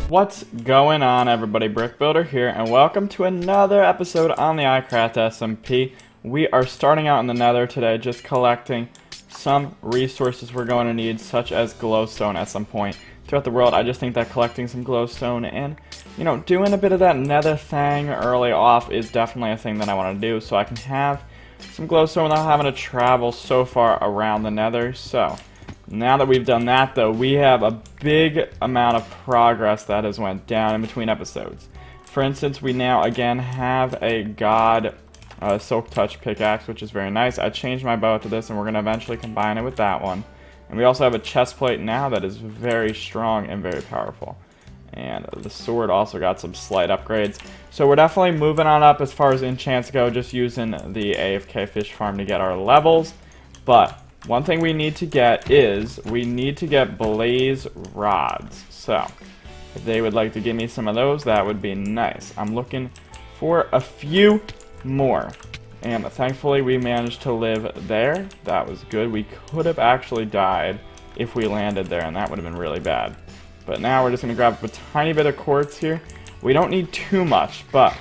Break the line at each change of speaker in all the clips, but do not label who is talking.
What's going on, everybody? Brick Builder here, and welcome to another episode on the iCraft SMP. We are starting out in the Nether today, just collecting some resources we're going to need, such as glowstone at some point throughout the world. I just think that collecting some glowstone and, doing a bit of that Nether thing early off is definitely a thing that I want to do, so I can have some glowstone without having to travel so far around the Nether. So now that we've done that, though, we have a big amount of progress that has went down in between episodes. For instance, we now again have a god silk touch pickaxe, which is very nice. I changed my bow to this, and we're going to eventually combine it with that one. And we also have a chest plate now that is very strong and very powerful. And the sword also got some slight upgrades. So we're definitely moving on up as far as enchants go, just using the AFK fish farm to get our levels. But one thing we need to get is, we need to get blaze rods. So, if they would like to give me some of those, that would be nice. I'm looking for a few more. And thankfully we managed to live there. That was good. We could have actually died if we landed there, and that would have been really bad. But now we're just going to grab a tiny bit of quartz here. We don't need too much, but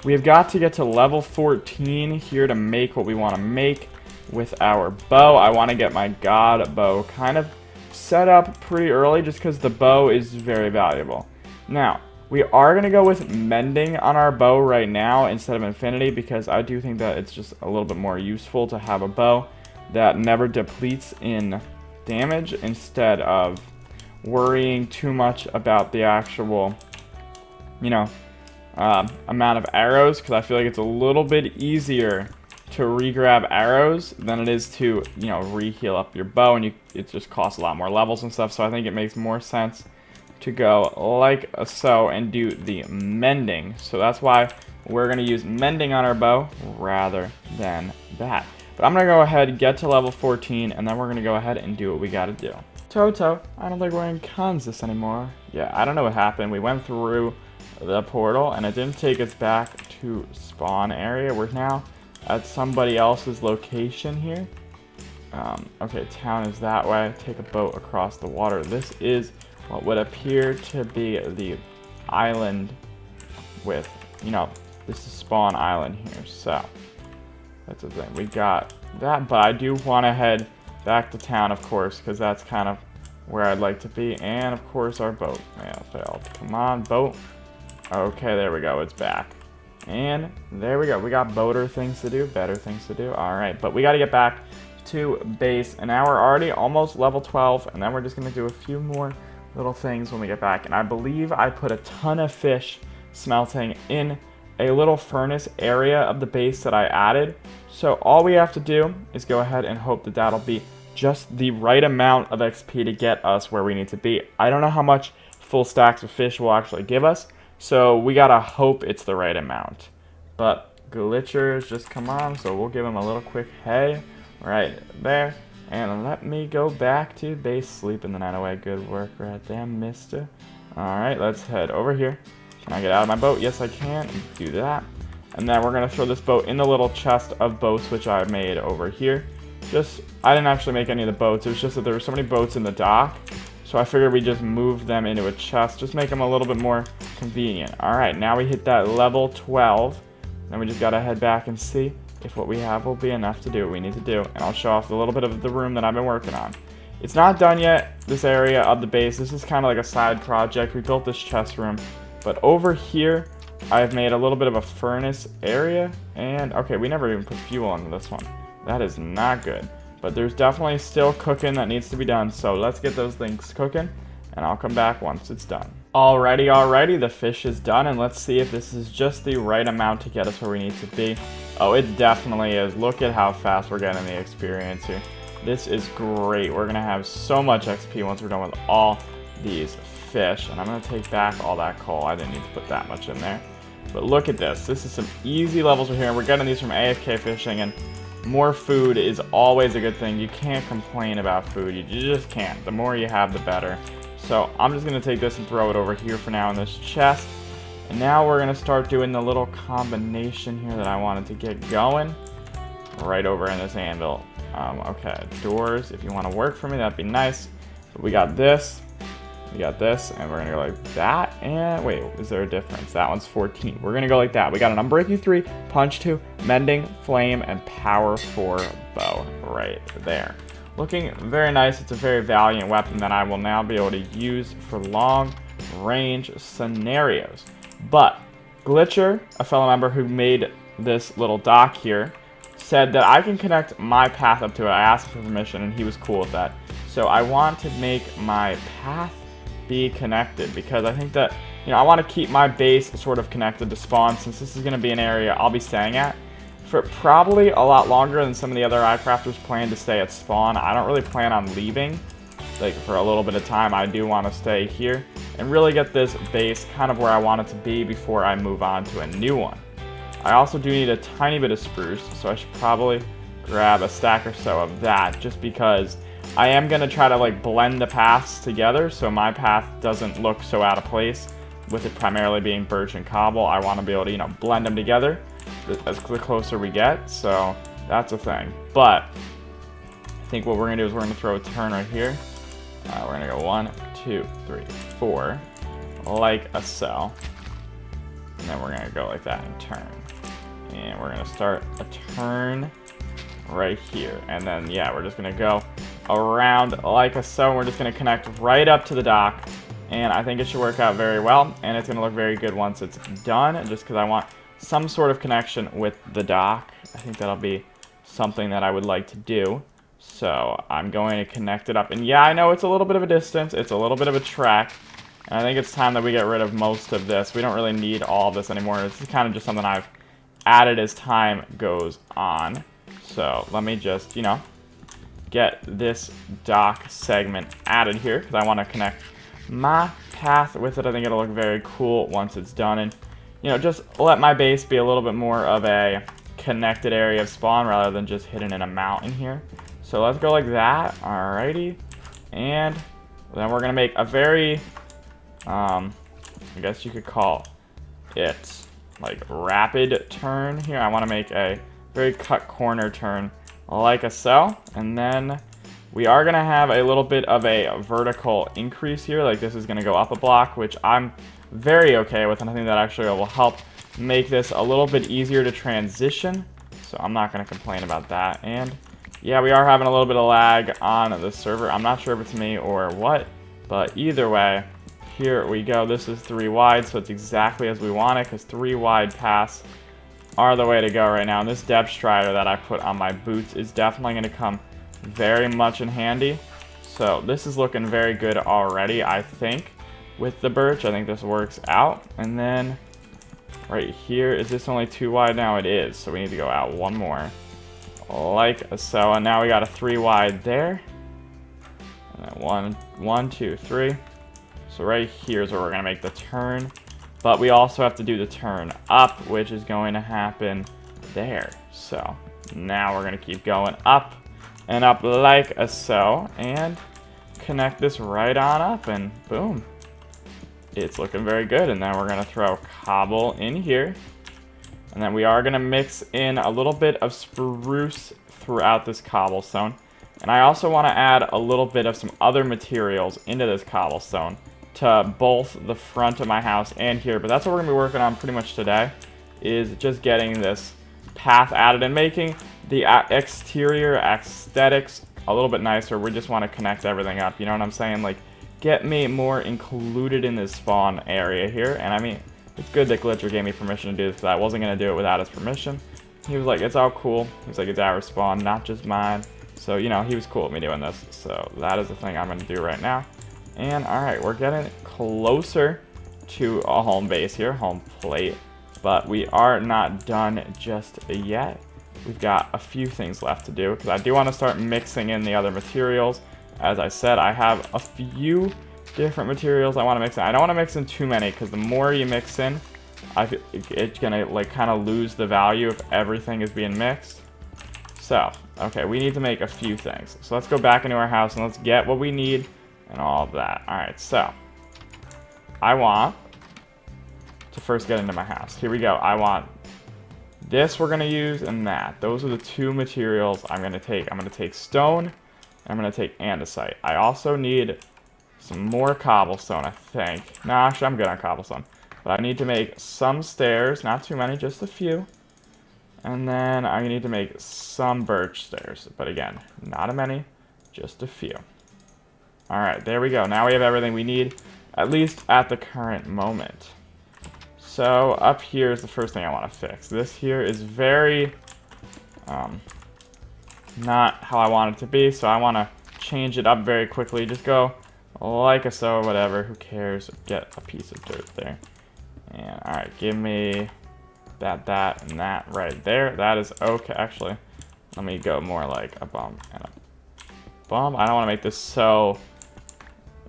we've got to get to level 14 here to make what we want to make with our bow. I want to get my god bow kind of set up pretty early, just because the bow is very valuable. Now, we are going to go with mending on our bow right now instead of infinity, because I do think that it's just a little bit more useful to have a bow that never depletes in damage, instead of worrying too much about the actual, amount of arrows, because I feel like it's a little bit easier to re-grab arrows than it is to, re-heal up your bow, and it just costs a lot more levels and stuff. So I think it makes more sense to go like so and do the mending. So that's why we're going to use mending on our bow rather than that. But I'm going to go ahead and get to level 14, and then we're going to go ahead and do what we got to do. Toto, I don't think we're in Kansas anymore. Yeah, I don't know what happened. We went through the portal, and it didn't take us back to spawn area. We're now at somebody else's location here. Okay, town is that way. Take a boat across the water. This is what would appear to be the island with, this is spawn island here. So that's the thing. We got that, but I do want to head back to town, of course, because that's kind of where I'd like to be. And of course our boat failed. Come on, boat. Okay, there we go. It's back. And there we go. We got boater things to do, better things to do. Alright, but we got to get back to base. And now we're already almost level 12. And then we're just going to do a few more little things when we get back. And I believe I put a ton of fish smelting in a little furnace area of the base that I added. So all we have to do is go ahead and hope that that'll be just the right amount of XP to get us where we need to be. I don't know how much full stacks of fish will actually give us, so we gotta hope it's the right amount. But glitchers, just come on, so we'll give them a little quick hey right there. And let me go back to base, sleep in the night away. Good work right there, mister. Alright, let's head over here. Can I get out of my boat? Yes, I can. Do that. And then we're gonna throw this boat in the little chest of boats which I made over here. I didn't actually make any of the boats, it was just that there were so many boats in the dock. So I figured we just move them into a chest, just make them a little bit more convenient. Alright, now we hit that level 12. Then we just gotta head back and see if what we have will be enough to do what we need to do. And I'll show off a little bit of the room that I've been working on. It's not done yet, this area of the base. This is kind of like a side project. We built this chest room. But over here, I've made a little bit of a furnace area. And, okay, we never even put fuel into this one. That is not good. But there's definitely still cooking that needs to be done. So let's get those things cooking, and I'll come back once it's done. Alrighty, the fish is done, and let's see if this is just the right amount to get us where we need to be. Oh, it definitely is. Look at how fast we're getting the experience here. This is great. We're gonna have so much XP once we're done with all these fish. And I'm gonna take back all that coal. I didn't need to put that much in there. But look at this. This is some easy levels we're here. We're getting these from AFK fishing, and more food is always a good thing. You can't complain about food. You just can't. The more you have, the better. So I'm just going to take this and throw it over here for now in this chest. And now we're going to start doing the little combination here that I wanted to get going. Right over in this anvil. Okay, doors. If you want to work for me, that'd be nice. But we got this. We got this, and we're gonna go like that. And wait, is there a difference? That one's 14. We're gonna go like that. We got an Unbreaking 3, Punch 2, Mending, Flame, and Power 4 bow right there. Looking very nice. It's a very valiant weapon that I will now be able to use for long range scenarios. But Glitcher, a fellow member who made this little dock here, said that I can connect my path up to it. I asked for permission and he was cool with that. So I want to make my path be connected because I think that, you know, I want to keep my base sort of connected to spawn since this is going to be an area I'll be staying at for probably a lot longer than some of the other iCrafters plan to stay at spawn. I don't really plan on leaving like for a little bit of time. I do want to stay here and really get this base kind of where I want it to be before I move on to a new one. I also do need a tiny bit of spruce, so I should probably grab a stack or so of that just because I am going to try to like blend the paths together so my path doesn't look so out of place with it primarily being birch and cobble. I want to be able to, you know, blend them together as the closer we get, so that's a thing. But I think what we're going to do is we're going to throw a turn right here. We're going to go 1, 2, 3, 4, like a so. And then we're going to go like that and turn. And we're going to start a turn right here. And then, yeah, we're just going to go around like a so. We're just going to connect right up to the dock. And I think it should work out very well. And it's going to look very good once it's done, just because I want some sort of connection with the dock. I think that'll be something that I would like to do. So I'm going to connect it up. And yeah, I know it's a little bit of a distance. It's a little bit of a trek. And I think it's time that we get rid of most of this. We don't really need all of this anymore. This is kind of just something I've added as time goes on. So let me just, you know, get this dock segment added here because I want to connect my path with it. I think it'll look very cool once it's done. And, you know, just let my base be a little bit more of a connected area of spawn rather than just hidden in a mountain here. So let's go like that. Alrighty. And then we're going to make a very, I guess you could call it like rapid turn here. I want to make a very cut corner turn like a so. And then we are going to have a little bit of a vertical increase here. Like this is going to go up a block, which I'm very okay with. And I think that actually will help make this a little bit easier to transition. So I'm not going to complain about that. And yeah, we are having a little bit of lag on the server. I'm not sure if it's me or what, but either way, here we go. This is 3 wide, so it's exactly as we want it because 3 wide paths are the way to go right now. And this depth strider that I put on my boots is definitely going to come very much in handy. So this is looking very good already, I think, with the birch. I think this works out. And then right here, is this only 2 wide now? It is, so we need to go out 1 more. Like so, and now we got a 3 wide there. And then 1, 2, 3. So right here is where we're going to make the turn. But we also have to do the turn up, which is going to happen there. So now we're going to keep going up and up like so. And connect this right on up and boom. It's looking very good. And then we're going to throw cobble in here. And then we are going to mix in a little bit of spruce throughout this cobblestone. And I also want to add a little bit of some other materials into this cobblestone to both the front of my house and here. But that's what we're going to be working on pretty much today, is just getting this path added and making the exterior aesthetics a little bit nicer. We just want to connect everything up, you know what I'm saying? Like, get me more included in this spawn area here. And I mean, it's good that Glitcher gave me permission to do this, because I wasn't going to do it without his permission. He was like, it's all cool. He's like, it's our spawn, not just mine. So, you know, he was cool with me doing this. So that is the thing I'm going to do right now. And alright, we're getting closer to a home base here, home plate. But we are not done just yet. We've got a few things left to do, because I do want to start mixing in the other materials. As I said, I have a few different materials I want to mix in. I don't want to mix in too many, because the more you mix in, I feel it's going to like kind of lose the value if everything is being mixed. So, okay, we need to make a few things. So let's go back into our house and let's get what we need and all of that. Alright, so I want to first get into my house. Here we go. I want this we're going to use and that. Those are the 2 materials I'm going to take. I'm going to take stone and I'm going to take andesite. I also need some more cobblestone, I think. No, actually, I'm good on cobblestone. But I need to make some stairs, not too many, just a few. And then I need to make some birch stairs. But again, not a many, just a few. Alright, there we go. Now we have everything we need, at least at the current moment. So up here is the first thing I want to fix. This here is very not how I want it to be, so I want to change it up very quickly. Just go like a so, whatever, who cares. Get a piece of dirt there. And alright, give me that, and that right there. That is okay. Actually, let me go more like a bump and a bump. I don't want to make this so...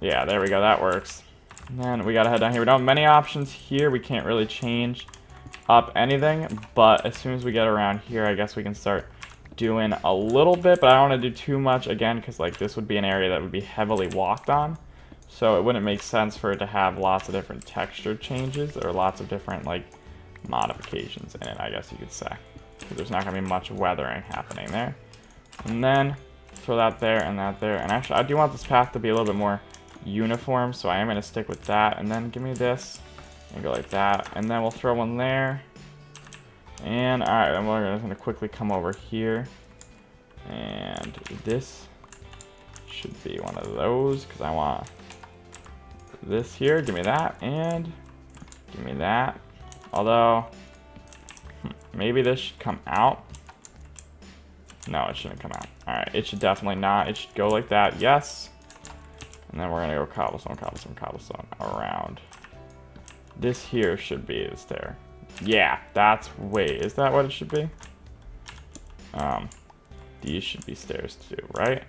Yeah, there we go. That works. And then we gotta head down here. We don't have many options here. We can't really change up anything, but as soon as we get around here, I guess we can start doing a little bit, but I don't want to do too much, again, because like this would be an area that would be heavily walked on, so it wouldn't make sense for it to have lots of different texture changes or lots of different like modifications in it, I guess you could say, because there's not going to be much weathering happening there. And then throw that there and that there, and actually I do want this path to be a little bit more uniform, so I am going to stick with that. And then give me this and go like that, and then we'll throw one there. And alright, then we're going to quickly come over here, and this should be one of those, because I want this here. Give me that, and give me that. Although maybe this should come out. No, it shouldn't come out. Alright, it should definitely not. It should go like that, yes. And then we're going to go cobblestone, cobblestone, cobblestone around. This here should be the stair. Yeah, that's... Wait, is that what it should be? These should be stairs too, right?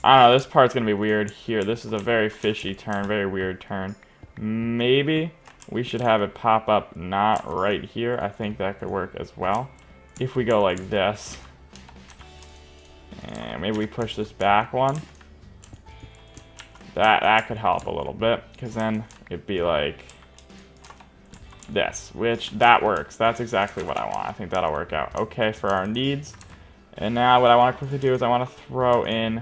I don't know, this part's going to be weird here. This is a very fishy turn, very weird turn. Maybe we should have it pop up not right here. I think that could work as well. If we go like this. And maybe we push this back one. That could help a little bit, because then it'd be like this, which that works. That's exactly what I want. I think that'll work out okay for our needs. And now what I want to quickly do is I want to throw in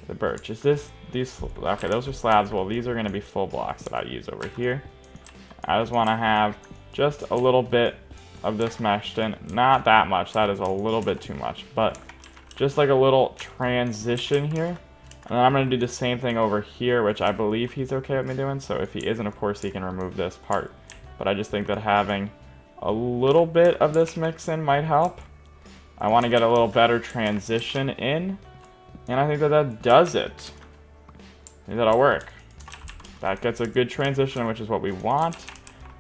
the birch. Is this these? Okay, those are slabs. Well, these are going to be full blocks that I use over here. I just want to have just a little bit of this meshed in. Not that much. That is a little bit too much, but just like a little transition here. And then I'm going to do the same thing over here, which I believe he's okay with me doing. So if he isn't, of course, he can remove this part. But I just think that having a little bit of this mix in might help. I want to get a little better transition in. And I think that that does it. I think that'll work. That gets a good transition, which is what we want.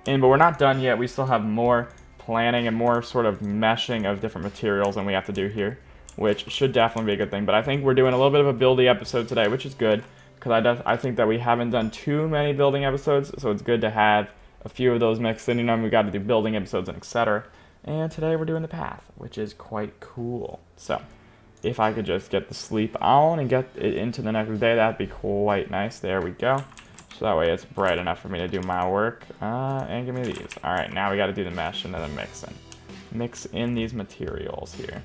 But we're not done yet. We still have more planning and more sort of meshing of different materials than we have to do here, which should definitely be a good thing. But I think we're doing a little bit of a building episode today, which is good, because I think that we haven't done too many building episodes, so it's good to have a few of those mixed in. You know, we've got to do building episodes and etc. And today we're doing the path, which is quite cool. So if I could just get the sleep on and get it into the next day, that'd be quite nice. There we go. So that way it's bright enough for me to do my work. And give me these. All right, now we got to do the mesh and then the mixing. Mix in these materials here.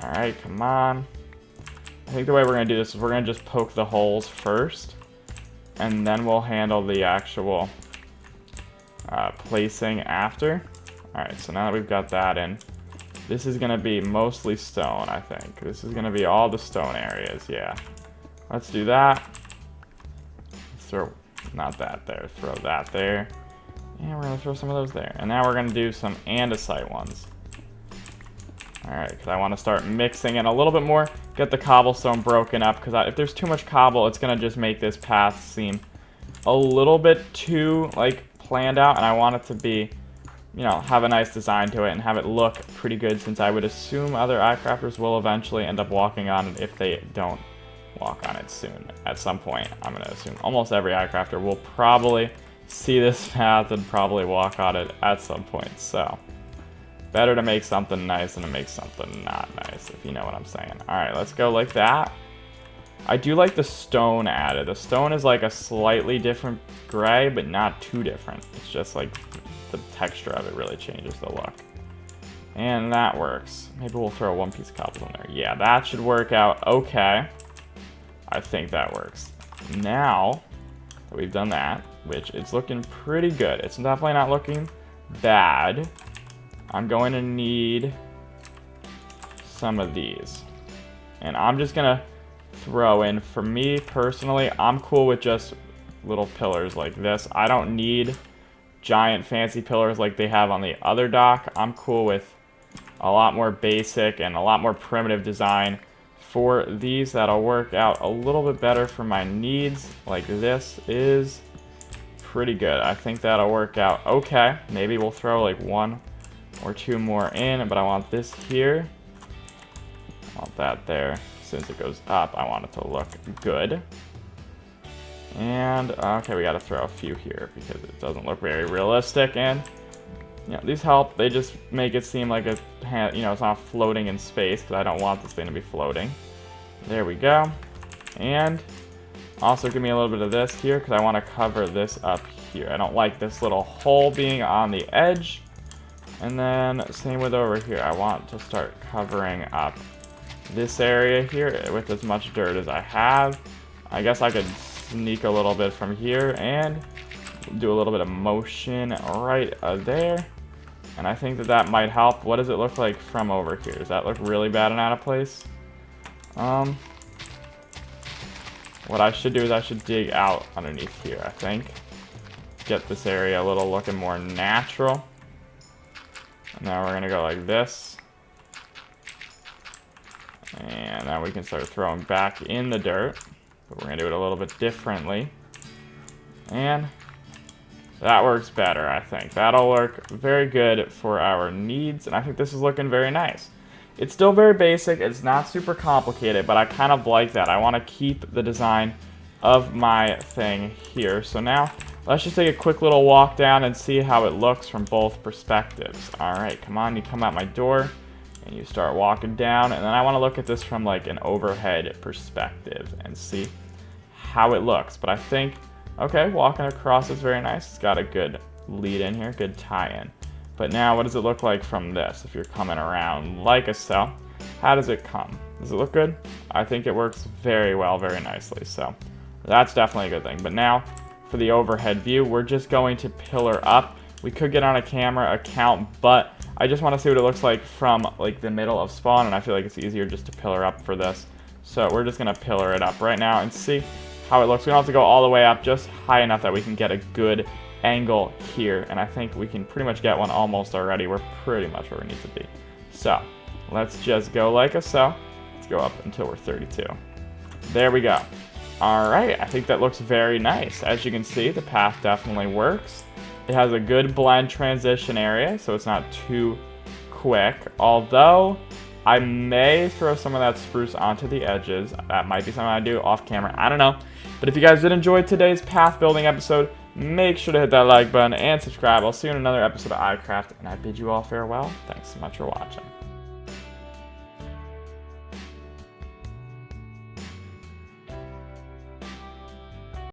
Alright, come on. I think the way we're going to do this is we're going to just poke the holes first, and then we'll handle the actual placing after. Alright, so now that we've got that in, this is going to be mostly stone, I think. This is going to be all the stone areas, yeah. Let's do that. Let's throw, not that there, throw that there. And we're going to throw some of those there. And now we're going to do some andesite ones. Alright, because I want to start mixing in a little bit more, get the cobblestone broken up, because if there's too much cobble, it's going to just make this path seem a little bit too, like, planned out, and I want it to be, you know, have a nice design to it and have it look pretty good, since I would assume other iCrafters will eventually end up walking on it if they don't walk on it soon. At some point, I'm going to assume almost every iCrafter will probably see this path and probably walk on it at some point, so better to make something nice than to make something not nice, if you know what I'm saying. Alright, let's go like that. I do like the stone added. The stone is like a slightly different gray, but not too different. It's just like the texture of it really changes the look. And that works. Maybe we'll throw one piece of cobble in there. Yeah, that should work out okay. I think that works. Now that we've done that, which it's looking pretty good, it's definitely not looking bad, I'm going to need some of these. And I'm just going to throw in, for me personally, I'm cool with just little pillars like this. I don't need giant fancy pillars like they have on the other dock. I'm cool with a lot more basic and a lot more primitive design. For these, that'll work out a little bit better for my needs. Like this is pretty good. I think that'll work out okay. Maybe we'll throw like 1 or 2 more in, but I want this here. I want that there. Since it goes up, I want it to look good. And, okay, we gotta throw a few here because it doesn't look very realistic. And, you know, these help. They just make it seem like it's not floating in space, because I don't want this thing to be floating. There we go. And also give me a little bit of this here, because I want to cover this up here. I don't like this little hole being on the edge. And then, same with over here. I want to start covering up this area here with as much dirt as I have. I guess I could sneak a little bit from here and do a little bit of motion right there. And I think that that might help. What does it look like from over here? Does that look really bad and out of place? What I should do is I should dig out underneath here, I think. Get this area a little looking more natural. And now we're gonna go like this. And now we can start throwing back in the dirt. But we're going to do it a little bit differently. And that works better, I think. That'll work very good for our needs. And I think this is looking very nice. It's still very basic. It's not super complicated, but I kind of like that. I want to keep the design of my thing here. So now, let's just take a quick little walk down and see how it looks from both perspectives. Alright, come on, you come out my door. And you start walking down, and then I want to look at this from like an overhead perspective and see how it looks. But I think, okay, walking across is very nice. It's got a good lead in here, good tie-in. But now, what does it look like from this? If you're coming around like so, how does it come? Does it look good? I think it works very well, very nicely. So that's definitely a good thing. But now, for the overhead view, we're just going to pillar up. We could get on a camera account, but I just want to see what it looks like from like the middle of spawn, and I feel like it's easier just to pillar up for this. So we're just going to pillar it up right now and see how it looks. We don't have to go all the way up, just high enough that we can get a good angle here, and I think we can pretty much get one almost already. We're pretty much where we need to be. So let's just go like so. Let's go up until we're 32. There we go. Alright, I think that looks very nice. As you can see, the path definitely works. It has a good blend transition area, so it's not too quick. Although, I may throw some of that spruce onto the edges. That might be something I do off camera. I don't know. But if you guys did enjoy today's path building episode, make sure to hit that like button and subscribe. I'll see you in another episode of iCraft, and I bid you all farewell. Thanks so much for watching.